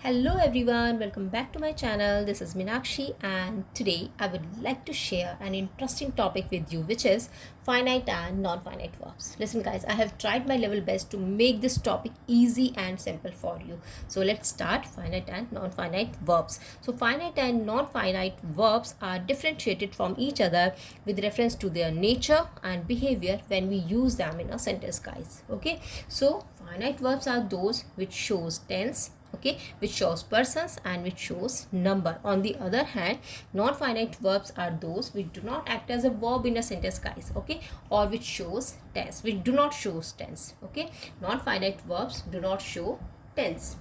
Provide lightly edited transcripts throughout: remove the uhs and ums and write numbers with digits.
Hello everyone, welcome back to my channel. This is Meenakshi and today I would like to share an interesting topic with you, which is finite and non-finite verbs. Listen guys, I have tried my level best to make this topic easy and simple for you. So let's start finite and non-finite verbs. So finite and non-finite verbs are differentiated from each other with reference to their nature and behavior when we use them in a sentence guys. Okay, so finite verbs are those which shows tense, okay, which shows persons and which shows number. On the other hand, non-finite verbs are those which do not act as a verb in a sentence guys, okay, or which shows tense, which do not show tense. Okay, non-finite verbs do not show tense.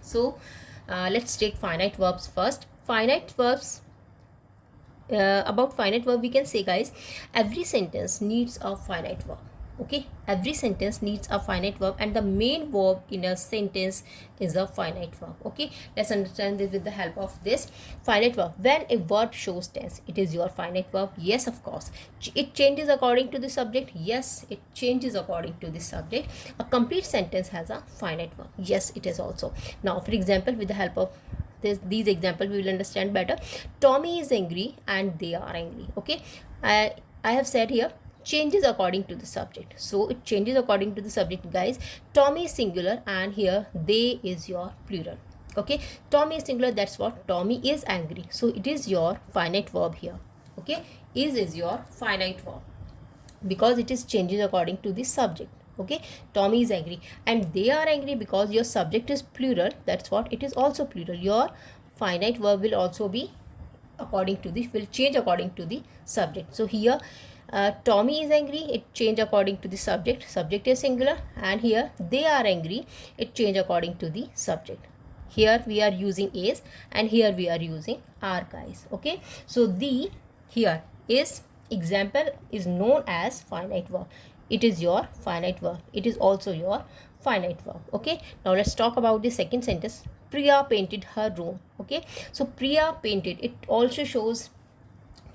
So let's take finite verbs first. Finite verbs, about finite verb we can say guys, every sentence needs a finite verb. Okay, every sentence needs a finite verb and the main verb in a sentence is a finite verb. Okay, let's understand this with the help of this finite verb. When a verb shows tense, it is your finite verb. Yes, of course. It changes according to the subject. Yes, it changes according to the subject. A complete sentence has a finite verb. Yes, it is also. Now for example, with the help of these examples we will understand better. Tommy is angry and they are angry. Okay, I have said here changes according to the subject, so it changes according to the subject guys. Tommy is singular and here they is your plural. Okay, Tommy is singular, that's what Tommy is angry, so it is your finite verb here. Okay, is your finite verb because it is changes according to the subject. Okay, Tommy is angry and they are angry because your subject is plural, that's what it is also plural. Your finite verb will also be according to the, will change according to the subject. So here Tommy is angry, it change according to the subject, subject is singular, and here they are angry, it change according to the subject. Here we are using is and here we are using are guys. Okay, so the here is example is known as finite verb. It is your finite verb, it is also your finite verb. Okay, now let's talk about the second sentence. Priya painted her room. Okay, so Priya painted, it also shows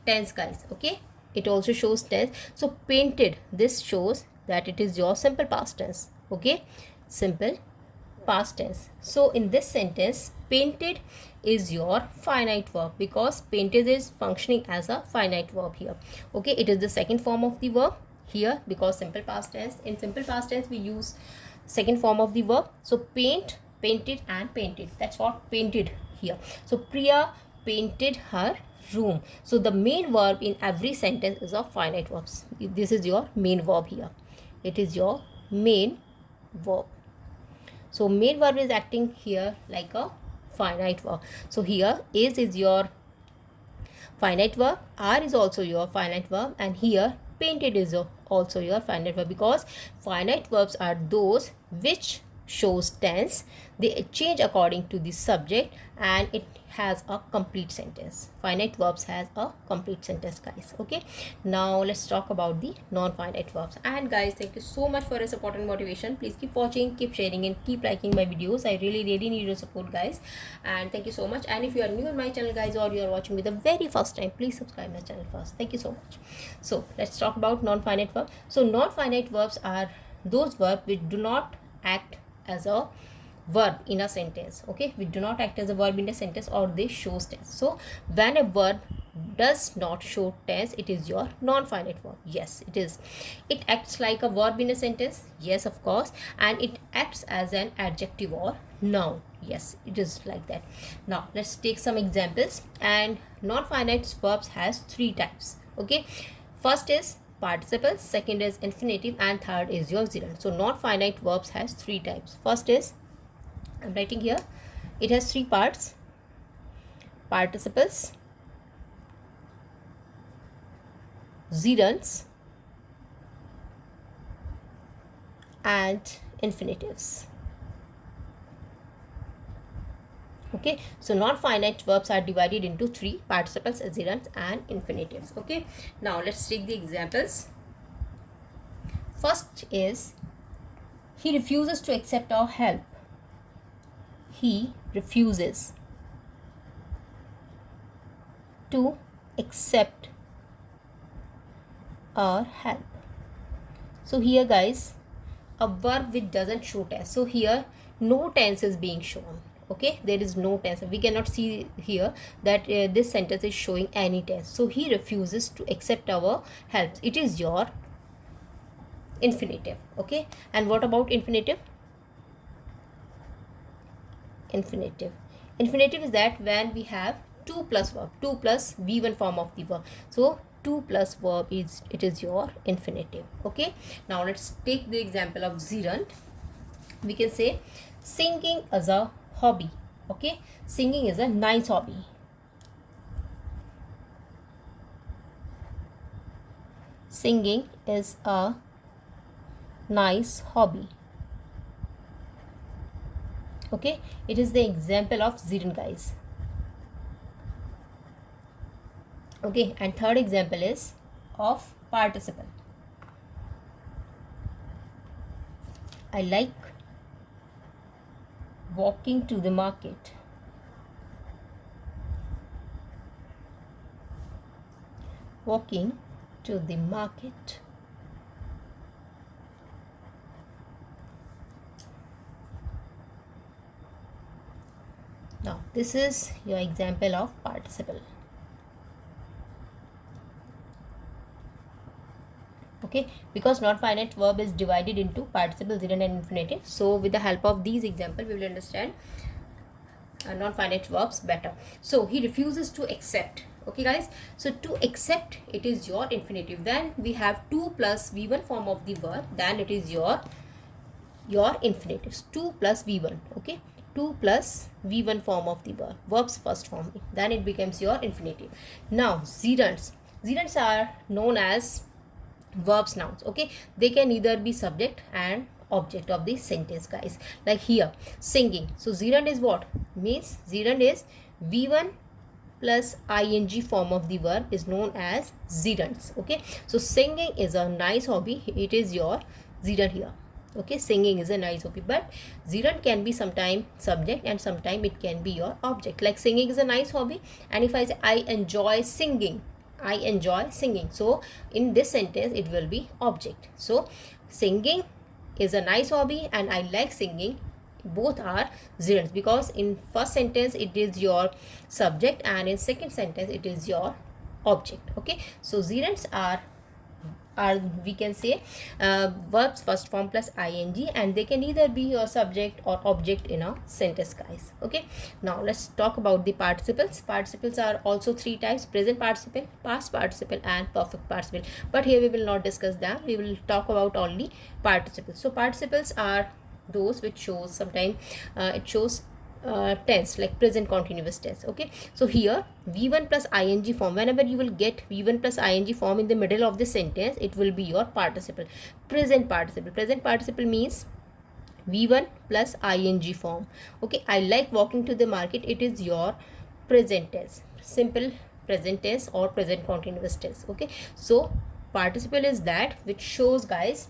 tense guys. Okay, it also shows tense. So painted, this shows that it is your simple past tense. Okay, simple past tense. So in this sentence, painted is your finite verb because painted is functioning as a finite verb here. Okay, it is the second form of the verb here because simple past tense, in simple past tense we use second form of the verb. So paint, painted and painted, that's what painted here. So Priya painted her room. So the main verb in every sentence is a finite verb. This is your main verb here, it is your main verb. So main verb is acting here like a finite verb. So here is your finite verb, are is also your finite verb, and here painted is also your finite verb because finite verbs are those which shows tense, they change according to the subject, and it has a complete sentence. Finite verbs has a complete sentence guys. Okay, now let's talk about the non-finite verbs. And guys, thank you so much for your support and motivation. Please keep watching, keep sharing and keep liking my videos. I really need your support guys, and thank you so much. And if you are new on my channel guys, or you are watching me the very first time, please subscribe my channel first. Thank you so much. So let's talk about non-finite verbs. So non-finite verbs are those verbs which do not act as a verb in a sentence. Okay, we do not act as a verb in a sentence, or they shows tense. So when a verb does not show tense, it is your non-finite verb. Yes, it is. It acts like a verb in a sentence. Yes, of course. And it acts as an adjective or noun. Yes, it is like that. Now let's take some examples. And non-finite verbs has three types. Okay, first is participle, second is infinitive, and third is your gerund. So non-finite verbs has three types. First is, I'm writing here, it has three parts: participles, gerunds, and infinitives. Okay, so non-finite verbs are divided into three: participles, gerunds, and infinitives. Okay, now let's take the examples. First is, he refuses to accept our help. He refuses to accept our help. So here guys, a verb which doesn't show tense. So here no tense is being shown. Okay, there is no tense. We cannot see here that this sentence is showing any tense. So he refuses to accept our help. It is your infinitive. Okay, and what about infinitive? Infinitive is that when we have 2 plus verb, 2 plus v1 form of the verb. So 2 plus verb is, it is your infinitive. Okay, now let's take the example of Ziran. We can say singing as a hobby. Okay, singing is a nice hobby. Singing is a nice hobby. Okay, it is the example of Ziran, guys. Okay, and third example is of participle. I like walking to the market. Walking to the market. Now this is your example of participle. Okay, because non-finite verb is divided into participle, gerund and infinitive. So with the help of these examples, we will understand non-finite verbs better. So he refuses to accept. Okay guys, so to accept, it is your infinitive. Then we have 2 plus v1 form of the verb, then it is your infinitives. 2 plus v1. Okay, 2 plus v1 form of the verb, verb's first form, then it becomes your infinitive. Now gerunds are known as verbs nouns. Okay, they can either be subject and object of the sentence, guys. Like here singing, so gerund is what? Means gerund is v1 plus ing form of the verb is known as gerunds. Okay, so singing is a nice hobby, it is your gerund here. Okay, singing is a nice hobby, but gerund can be sometime subject and sometime it can be your object. Like singing is a nice hobby, and if I say I enjoy singing, I enjoy singing, so in this sentence it will be object. So singing is a nice hobby and I like singing, both are gerunds, because in first sentence it is your subject and in second sentence it is your object. Okay, so gerunds are we can say verbs first form plus ing, and they can either be your subject or object in a sentence, guys. Okay, now let's talk about the participles. Participles are also 3 types: present participle, past participle and perfect participle, but here we will not discuss them. We will talk about only participles. So participles are those which shows sometimes it shows tense, like present continuous tense. Okay, so here v1 plus ing form, whenever you will get v1 plus ing form in the middle of the sentence, it will be your participle, present participle. Present participle means v1 plus ing form. Okay, I like walking to the market, it is your present tense, simple present tense or present continuous tense. Okay, so participle is that which shows, guys,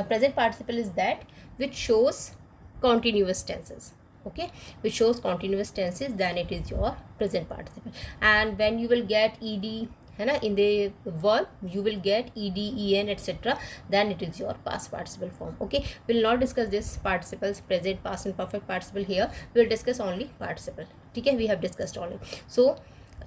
present participle is that which shows continuous tenses. Okay, which shows continuous tenses, then it is your present participle. And when you will get ed in the verb, you will get ed, en, etc., then it is your past participle form. Okay, we will not discuss this participles, present, past and perfect participle here. We will discuss only participle. Okay, we have discussed only. So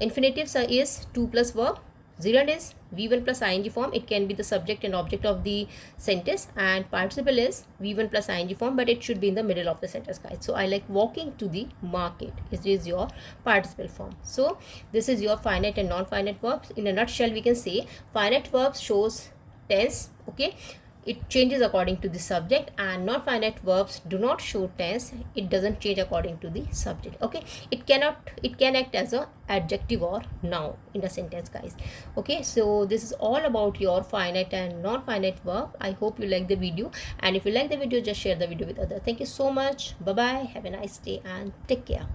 infinitives is 2 plus verb, gerund is v1 plus ing form, it can be the subject and object of the sentence, and participle is v1 plus ing form, but it should be in the middle of the sentence, guys. So I like walking to the market, it is your participle form. So this is your finite and non-finite verbs. In a nutshell, we can say finite verbs shows tense. Okay, it changes according to the subject, and non-finite verbs do not show tense, it doesn't change according to the subject. Okay, it can act as a adjective or noun in a sentence, guys. Okay, so this is all about your finite and non-finite verb. I hope you like the video, and if you like the video, just share the video with others. Thank you so much. Bye bye, have a nice day and take care.